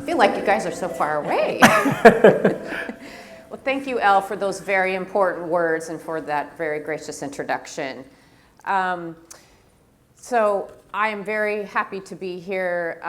feel like you guys are so far away. Well, thank you, Elle, for those very important words and for that very gracious introduction. So I am very happy to be here.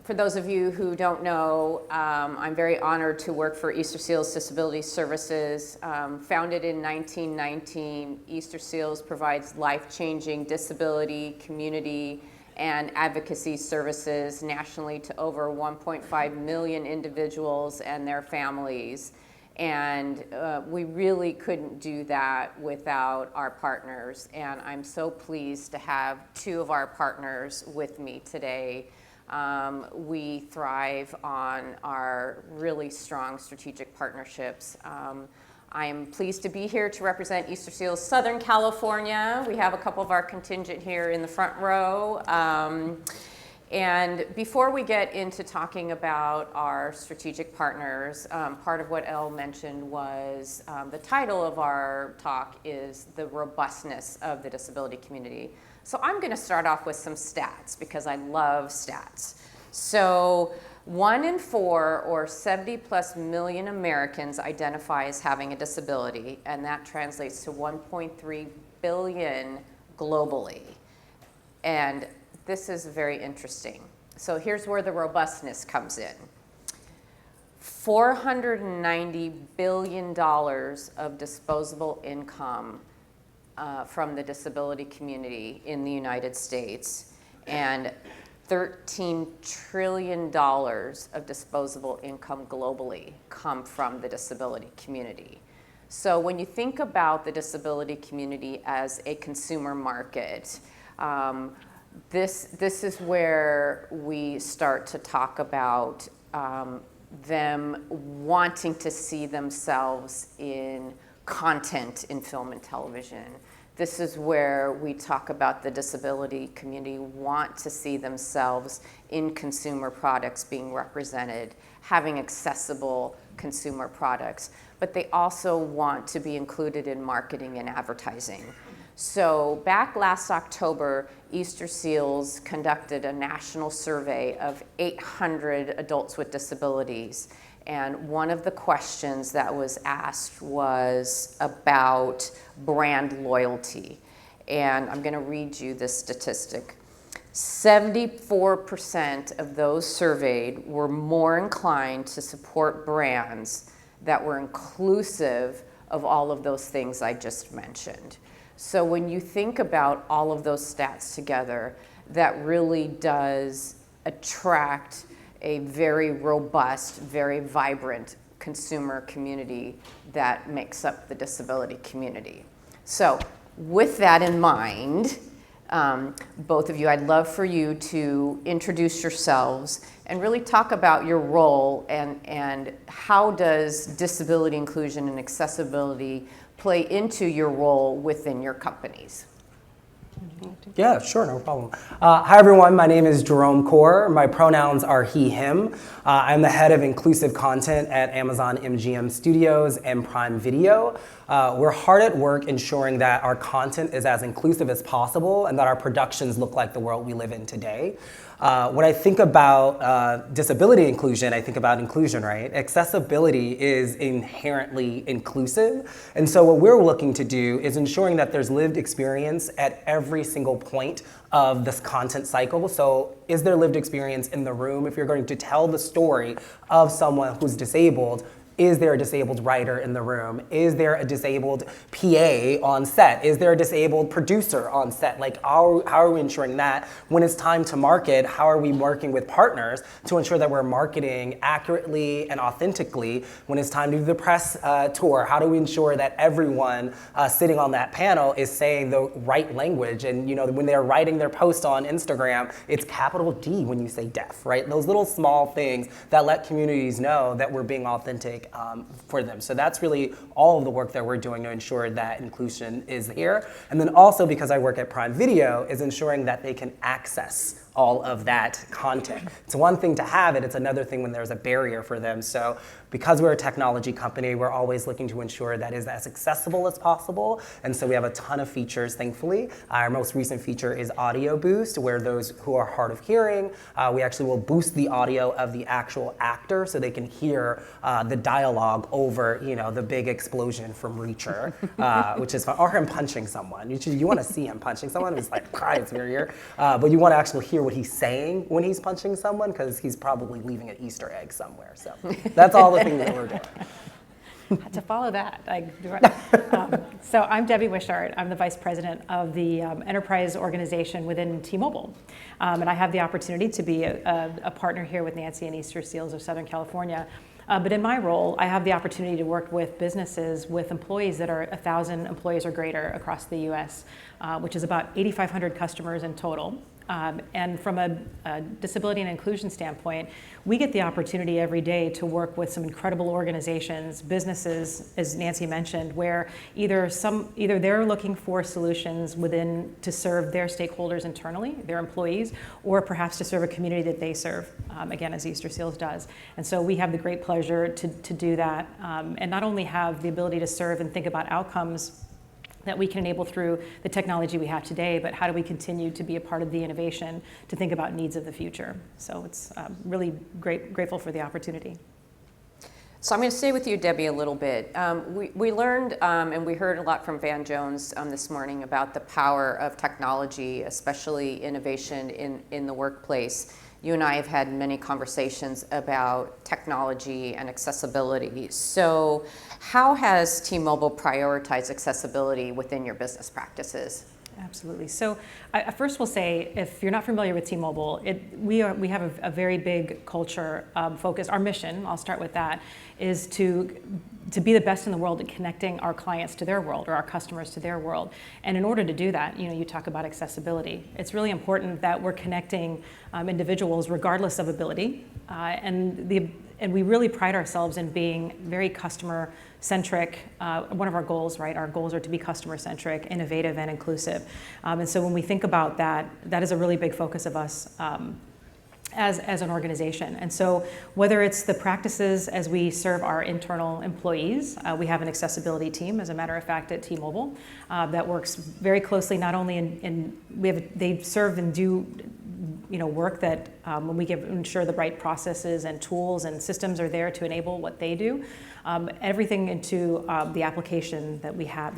For those of you who don't know, I'm very honored to work for Easterseals Disability Services. Founded in 1919, Easterseals provides life-changing disability, community, and advocacy services nationally to over 1.5 million individuals and their families. And we really couldn't do that without our partners. And I'm so pleased to have two of our partners with me today. We thrive on our really strong strategic partnerships. I'm pleased to be here to represent Easterseals Southern California. We have a couple of our contingent here in the front row. And before we get into talking about our strategic partners, part of what Elle mentioned was the title of our talk is the robustness of the disability community. So I'm going to start off with some stats because I love stats. So 1 in 4 or 70+ million Americans identify as having a disability, and that translates to 1.3 billion globally. And this is very interesting. So here's where the robustness comes in. $490 billion of disposable income from the disability community in the United States, and $13 trillion of disposable income globally come from the disability community. So when you think about the disability community as a consumer market, this is where we start to talk about them wanting to see themselves in content in film and television. This is where we talk about the disability community want to see themselves in consumer products being represented, having accessible consumer products, but they also want to be included in marketing and advertising. So back last October, Easterseals conducted a national survey of 800 adults with disabilities. And one of the questions that was asked was about brand loyalty. And I'm going to read you this statistic. 74% of those surveyed were more inclined to support brands that were inclusive of all of those things I just mentioned. So when you think about all of those stats together, that really does attract a very robust, very vibrant consumer community that makes up the disability community. So with that in mind, both of you, I'd love for you to introduce yourselves and really talk about your role and how does disability inclusion and accessibility play into your role within your companies. Yeah, sure, no problem. Hi everyone, my name is Jerome Kaur. My pronouns are he, him. I'm the head of inclusive content at Amazon MGM Studios and Prime Video. We're hard at work ensuring that our content is as inclusive as possible and that our productions look like the world we live in today. When I think about disability inclusion, I think about inclusion, right? Accessibility is inherently inclusive. And so what we're looking to do is ensuring that there's lived experience at every single point of this content cycle. So is there lived experience in the room? If you're going to tell the story of someone who's disabled, is there a disabled writer in the room? Is there a disabled PA on set? Is there a disabled producer on set? Like, how are we ensuring that? When it's time to market, how are we working with partners to ensure that we're marketing accurately and authentically? When it's time to do the press tour, how do we ensure that everyone sitting on that panel is saying the right language? And when they're writing their post on Instagram, it's capital D when you say deaf, right? Those little small things that let communities know that we're being authentic for them. So that's really all of the work that we're doing to ensure that inclusion is here. And then also, because I work at Prime Video, is ensuring that they can access all of that content. It's one thing to have it, it's another thing when there's a barrier for them. So because we're a technology company, we're always looking to ensure that is as accessible as possible. And so we have a ton of features, thankfully. Our most recent feature is Audio Boost, where those who are hard of hearing, we actually will boost the audio of the actual actor so they can hear the dialogue over, the big explosion from Reacher, which is fun, or him punching someone. You want to see him punching someone. It's like, it's very ear. But you want to actually hear what he's saying when he's punching someone, because he's probably leaving an Easter egg somewhere. So that's all the things that we're doing. Had to follow that. So I'm Debbie Wishart. I'm the Vice President of the Enterprise Organization within T-Mobile. And I have the opportunity to be a partner here with Nancy and Easterseals of Southern California. But in my role, I have the opportunity to work with businesses with employees that are 1,000 employees or greater across the U.S., which is about 8,500 customers in total. And from a disability and inclusion standpoint, we get the opportunity every day to work with some incredible organizations, businesses, as Nancy mentioned, where either they're looking for solutions to serve their stakeholders internally, their employees, or perhaps to serve a community that they serve, again, as Easterseals does. And so we have the great pleasure to do that, and not only have the ability to serve and think about outcomes that we can enable through the technology we have today, but how do we continue to be a part of the innovation to think about needs of the future? So it's really grateful for the opportunity. So I'm going to stay with you, Debbie, a little bit. We learned and we heard a lot from Van Jones this morning about the power of technology, especially innovation in the workplace. You and I have had many conversations about technology and accessibility. So how has T-Mobile prioritized accessibility within your business practices? Absolutely. So I first will say, if you're not familiar with T-Mobile, we have a very big culture focus. Our mission, I'll start with that, is to be the best in the world at connecting our clients to their world or our customers to their world. And in order to do that, you talk about accessibility. It's really important that we're connecting individuals regardless of ability. And we really pride ourselves in being very customer-centric. One of our goals, right? Our goals are to be customer-centric, innovative, and inclusive. And so when we think about that, that is a really big focus of us as an organization. And so whether it's the practices as we serve our internal employees, we have an accessibility team, as a matter of fact, at T-Mobile that works very closely, not only they serve and do work that when we ensure the right processes and tools and systems are there to enable what they do, everything into the applications that we have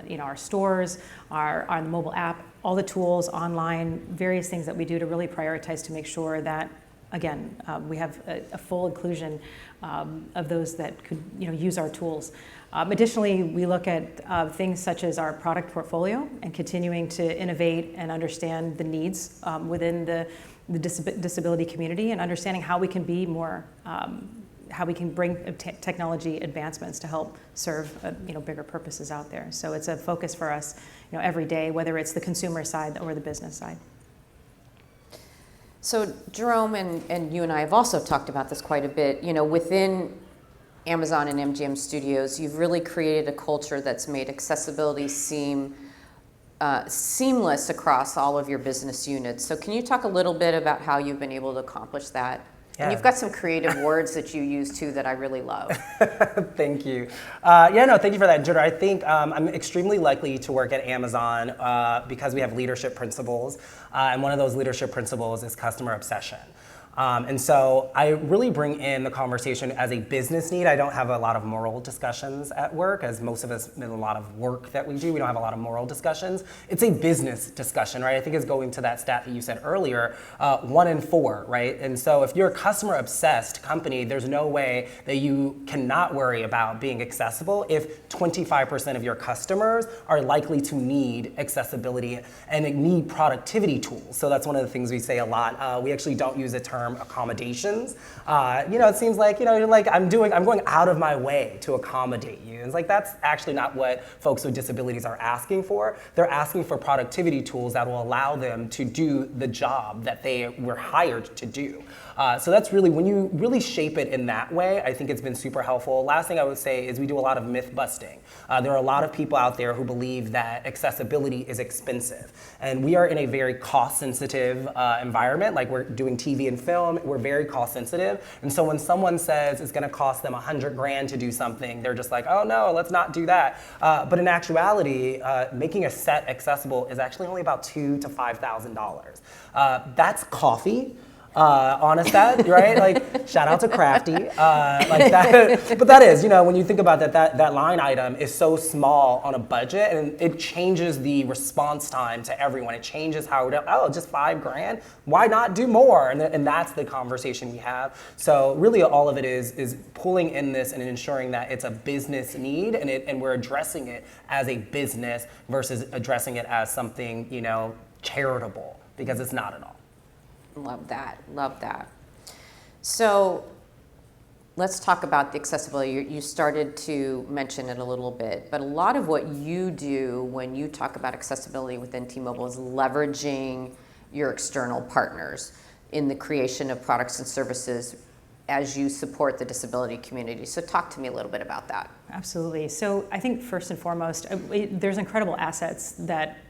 in our stores, our mobile app, all the tools online, various things that we do to really prioritize to make sure that, again, we have a full inclusion of those that could use our tools. Additionally, we look at things such as our product portfolio and continuing to innovate and understand the needs within the disability community, and understanding how we can be more, how we can bring technology advancements to help serve bigger purposes out there. So it's a focus for us every day, whether it's the consumer side or the business side. So Jerome and you and I have also talked about this quite a bit. Within Amazon and MGM Studios, you've really created a culture that's made accessibility seem seamless across all of your business units. So can you talk a little bit about how you've been able to accomplish that? Yeah. And you've got some creative words that you use too that I really love. Thank you. Thank you for that, Jitter. I think I'm extremely likely to work at Amazon because we have leadership principles. And one of those leadership principles is customer obsession. And so I really bring in the conversation as a business need. I don't have a lot of moral discussions at work, as most of us, in a lot of work that we do, we don't have a lot of moral discussions. It's a business discussion, right? I think it's going to that stat that you said earlier, 1 in 4, right? And so if you're a customer obsessed company, there's no way that you cannot worry about being accessible if 25% of your customers are likely to need accessibility and need productivity tools. So that's one of the things we say a lot. We actually don't use the term accommodations. It seems like, you're like, I'm going out of my way to accommodate you. And it's like, that's actually not what folks with disabilities are asking for. They're asking for productivity tools that will allow them to do the job that they were hired to do. So that's really, when you really shape it in that way, I think it's been super helpful. Last thing I would say is we do a lot of myth busting. There are a lot of people out there who believe that accessibility is expensive. And we are in a very cost sensitive environment, like we're doing TV and film. film, we're very cost sensitive. And so when someone says it's gonna cost them $100,000 to do something, they're just like, oh no, let's not do that. But in actuality, making a set accessible is actually only about $2,000 to $5,000. That's coffee. Honest that, right? Like, shout out to Crafty. Like that, but that is, when you think about that line item is so small on a budget, and it changes the response time to everyone. It changes how, just $5,000? Why not do more? And that's the conversation we have. So really all of it is pulling in this and ensuring that it's a business need, and we're addressing it as a business versus addressing it as something, charitable, because it's not at all. Love that, love that. So let's talk about the accessibility. You started to mention it a little bit, but a lot of what you do when you talk about accessibility within T-Mobile is leveraging your external partners in the creation of products and services as you support the disability community. So talk to me a little bit about that. Absolutely. So I think first and foremost, there's incredible assets that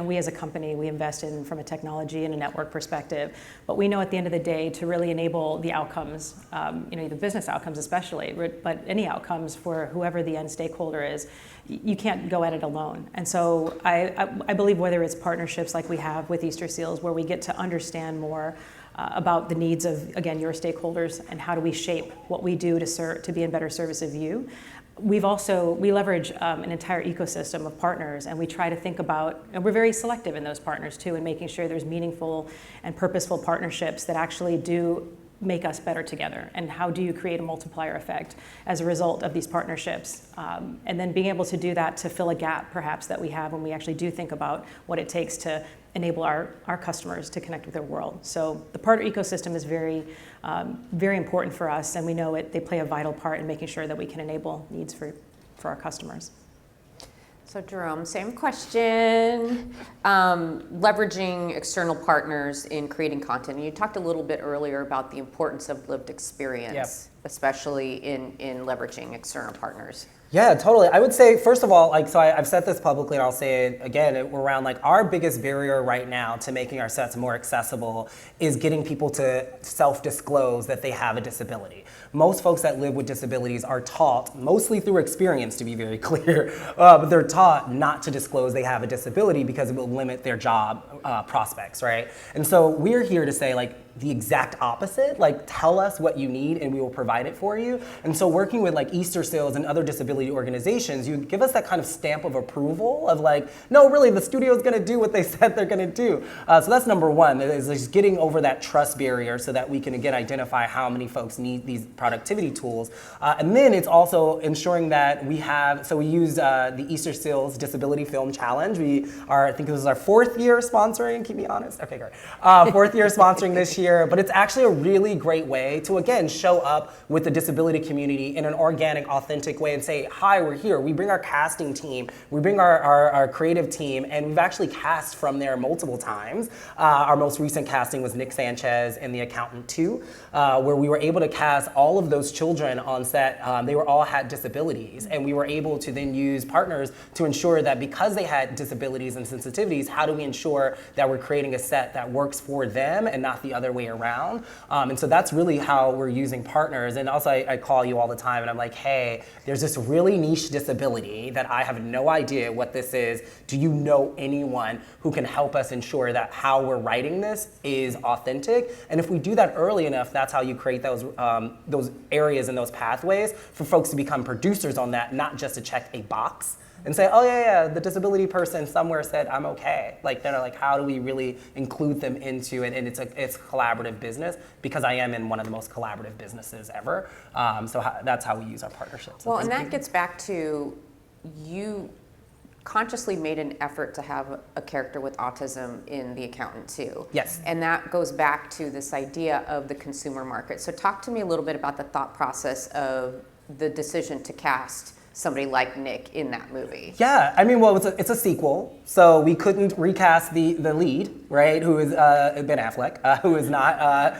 we as a company, we invest in from a technology and a network perspective, but we know at the end of the day to really enable the outcomes, the business outcomes especially, but any outcomes for whoever the end stakeholder is, you can't go at it alone. And so I believe whether it's partnerships like we have with Easterseals, where we get to understand more about the needs of, again, your stakeholders and how do we shape what we do to be in better service of you. We leverage an entire ecosystem of partners, and we try to think about, and we're very selective in those partners too, and making sure there's meaningful and purposeful partnerships that actually do make us better together. And how do you create a multiplier effect as a result of these partnerships? And then being able to do that to fill a gap perhaps that we have when we actually do think about what it takes to enable our customers to connect with their world. So the partner ecosystem is very, very important for us, and we know they play a vital part in making sure that we can enable needs for our customers. So Jerome, same question. Leveraging external partners in creating content. You talked a little bit earlier about the importance of lived experience, especially in leveraging external partners. Yeah, totally. I would say, first of all, I've said this publicly and I'll say it again, around our biggest barrier right now to making our sets more accessible is getting people to self-disclose that they have a disability. Most folks that live with disabilities are taught, mostly through experience to be very clear, but they're taught not to disclose they have a disability because it will limit their job prospects, right? And so we're here to say the exact opposite, tell us what you need and we will provide it for you. And so working with Easterseals and other disability organizations, you give us that kind of stamp of approval of no, really, the studio is gonna do what they said they're gonna do. So that's number one, is just getting over that trust barrier so that we can, again, identify how many folks need these productivity tools. And then it's also ensuring that we use the Easterseals Disability Film Challenge. I think this is our 4th year sponsoring, keep me honest, okay, great. 4th year sponsoring this year, but it's actually a really great way to, again, show up with the disability community in an organic, authentic way and say, hi, we're here. We bring our casting team, we bring our creative team, and we've actually cast from there multiple times. Our most recent casting was Nick Sanchez in The Accountant 2, where we were able to cast all of those children on set. They all had disabilities, and we were able to then use partners to ensure that because they had disabilities and sensitivities, how do we ensure that we're creating a set that works for them and not the other way around? And so that's really how we're using partners. And also I call you all the time and I'm like, hey, there's this really niche disability that I have no idea what this is. Do you know anyone who can help us ensure that how we're writing this is authentic? And if we do that early enough, that's how you create those areas and those pathways for folks to become producers on that, not just to check a box and say, oh yeah, the disability person somewhere said I'm okay. They're how do we really include them into it? And it's collaborative business, because I am in one of the most collaborative businesses ever. That's how we use our partnerships. Well, and that gets back to, you consciously made an effort to have a character with autism in The Accountant 2. Yes. And that goes back to this idea of the consumer market. So talk to me a little bit about the thought process of the decision to cast somebody like Nick in that movie. Yeah, it's a sequel, so we couldn't recast the lead, right? Who is Ben Affleck, who does not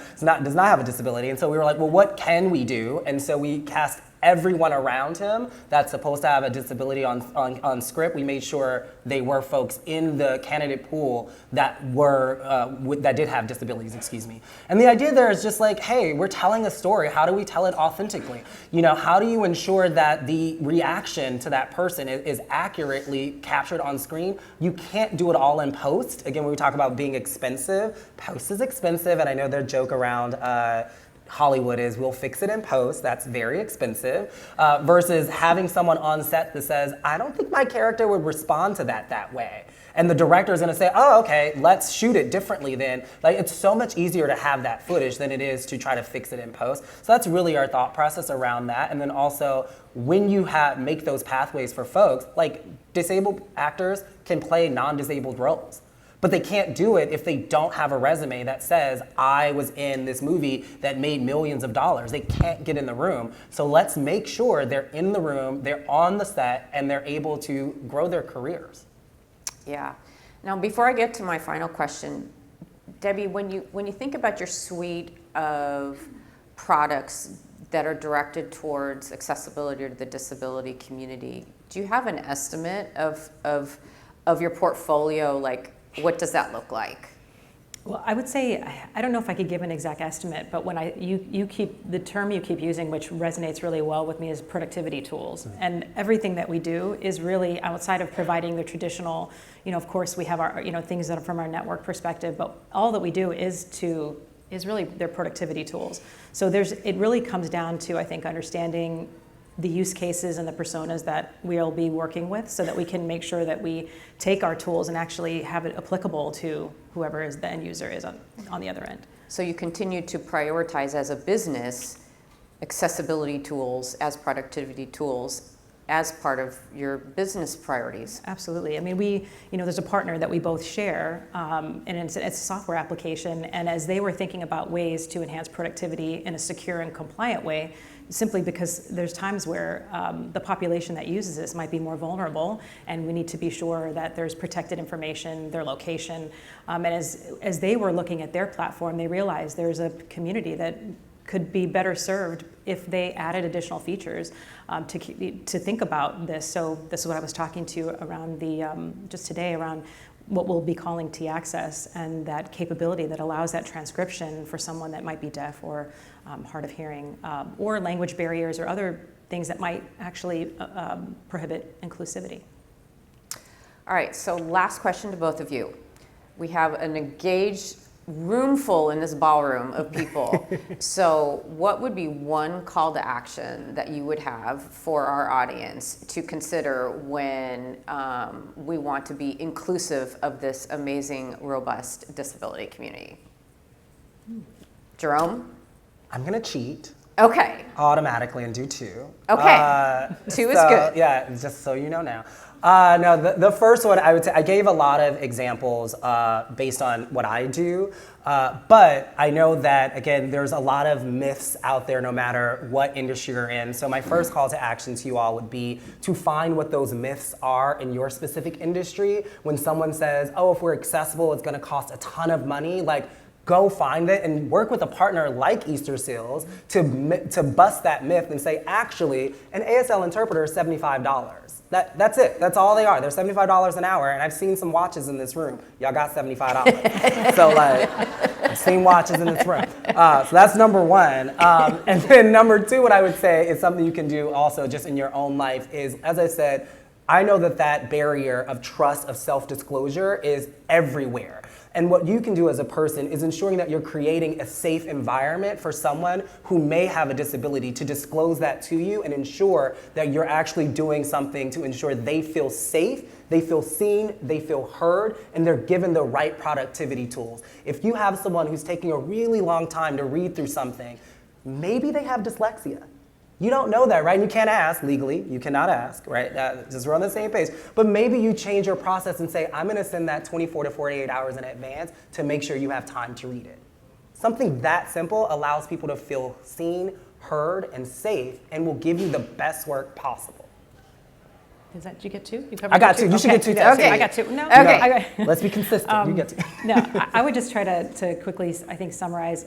have a disability, and so we were like, well, what can we do? And so we cast everyone around him that's supposed to have a disability on script, we made sure they were folks in the candidate pool that were that did have disabilities, excuse me. And the idea there is just like, hey, we're telling a story. How do we tell it authentically? You know, how do you ensure that the reaction to that person is accurately captured on screen? You can't do it all in post. Again, when we talk about being expensive, post is expensive, and I know their joke around Hollywood is we'll fix it in post, that's very expensive, versus having someone on set that says, I don't think my character would respond to that way. And the director is gonna say, oh, okay, let's shoot it differently then. Like, it's so much easier to have that footage than it is to try to fix it in post. So that's really our thought process around that. And then also, when you make those pathways for folks, like disabled actors can play non-disabled roles. But they can't do it if they don't have a resume that says, I was in this movie that made millions of dollars. They can't get in the room. So let's make sure they're in the room, they're on the set, and they're able to grow their careers. Yeah. Now, before I get to my final question, Debbie, when you think about your suite of products that are directed towards accessibility to the disability community, do you have an estimate of your portfolio? Like, what does that look like? Well, I would say, I don't know if I could give an exact estimate, but when the term you keep using, which resonates really well with me, is productivity tools. Mm-hmm. And everything that we do is really outside of providing the traditional, of course we have our, things that are from our network perspective, but all that we do is really their productivity tools. So it really comes down to, I think, understanding the use cases and the personas that we'll be working with so that we can make sure that we take our tools and actually have it applicable to whoever is the end user is on the other end. So you continue to prioritize as a business accessibility tools as productivity tools as part of your business priorities. Absolutely. I mean, there's a partner that we both share, and it's a software application, and as they were thinking about ways to enhance productivity in a secure and compliant way, simply because there's times where the population that uses this might be more vulnerable, and we need to be sure that there's protected information, their location. And as they were looking at their platform, they realized there's a community that could be better served if they added additional features to think about this. So this is what I was talking to around just today around what we'll be calling T-Access, and that capability that allows that transcription for someone that might be deaf or hard of hearing, or language barriers or other things that might actually prohibit inclusivity. All right, so last question to both of you. We have an engaged room full in this ballroom of people. So what would be one call to action that you would have for our audience to consider when we want to be inclusive of this amazing, robust disability community? Jerome? I'm gonna cheat. Okay. Automatically and do two. Okay. Two is good. Yeah, just so you know now. No, the first one, I would say, I gave a lot of examples based on what I do, but I know that, again, there's a lot of myths out there no matter what industry you're in. So my first call to action to you all would be to find what those myths are in your specific industry. When someone says, oh, if we're accessible, it's gonna cost a ton of money, like, go find it and work with a partner like Easterseals to bust that myth and say, actually, an ASL interpreter is $75. That's it. That's all they are. They're $75 an hour, and I've seen some watches in this room. Y'all got $75. So I've seen watches in this room. So that's number one. And then number two, what I would say is something you can do also just in your own life is, as I said, I know that barrier of trust, of self-disclosure is everywhere. And what you can do as a person is ensuring that you're creating a safe environment for someone who may have a disability to disclose that to you and ensure that you're actually doing something to ensure they feel safe, they feel seen, they feel heard, and they're given the right productivity tools. If you have someone who's taking a really long time to read through something, maybe they have dyslexia. You don't know that, right? And you can't ask legally. You cannot ask, right? Just we're on the same page. But maybe you change your process and say, I'm gonna send that 24 to 48 hours in advance to make sure you have time to read it. Something that simple allows people to feel seen, heard, and safe, and will give you the best work possible. Did you get two? I got two. You should get two. Okay. I got two. No. Okay. Let's be consistent. You get two. No, I would just try to quickly, I think, summarize.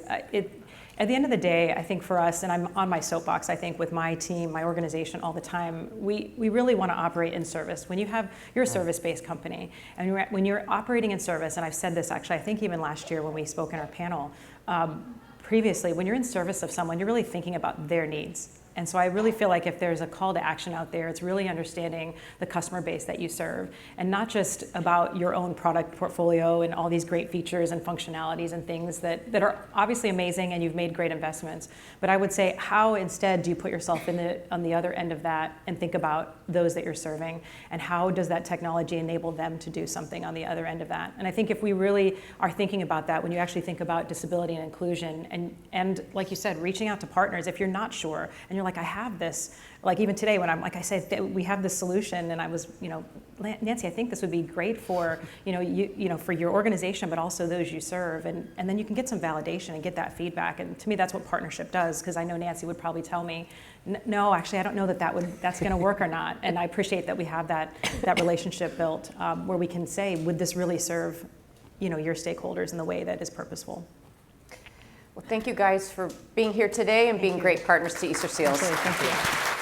At the end of the day, I think for us, and I'm on my soapbox, I think with my team, my organization all the time, we really want to operate in service. When you're a service-based company, and when you're operating in service, and I've said this actually, I think even last year when we spoke in our panel, previously, when you're in service of someone, you're really thinking about their needs. And so I really feel like if there's a call to action out there, it's really understanding the customer base that you serve, and not just about your own product portfolio and all these great features and functionalities and things that are obviously amazing and you've made great investments. But I would say, how instead do you put yourself on the other end of that and think about those that you're serving, and how does that technology enable them to do something on the other end of that? And I think if we really are thinking about that, when you actually think about disability and inclusion, and like you said, reaching out to partners, if you're not sure and you're like, I have this, like even today when I'm like I said, we have this solution, and I was, Nancy, I think this would be great for, for your organization, but also those you serve, and then you can get some validation and get that feedback. And to me, that's what partnership does, because I know Nancy would probably tell me, no, actually, I don't know that's going to work or not. And I appreciate that we have that relationship built where we can say, would this really serve, your stakeholders in the way that is purposeful? Well, thank you guys for being here today and being great partners to Easterseals. Absolutely. Thank you.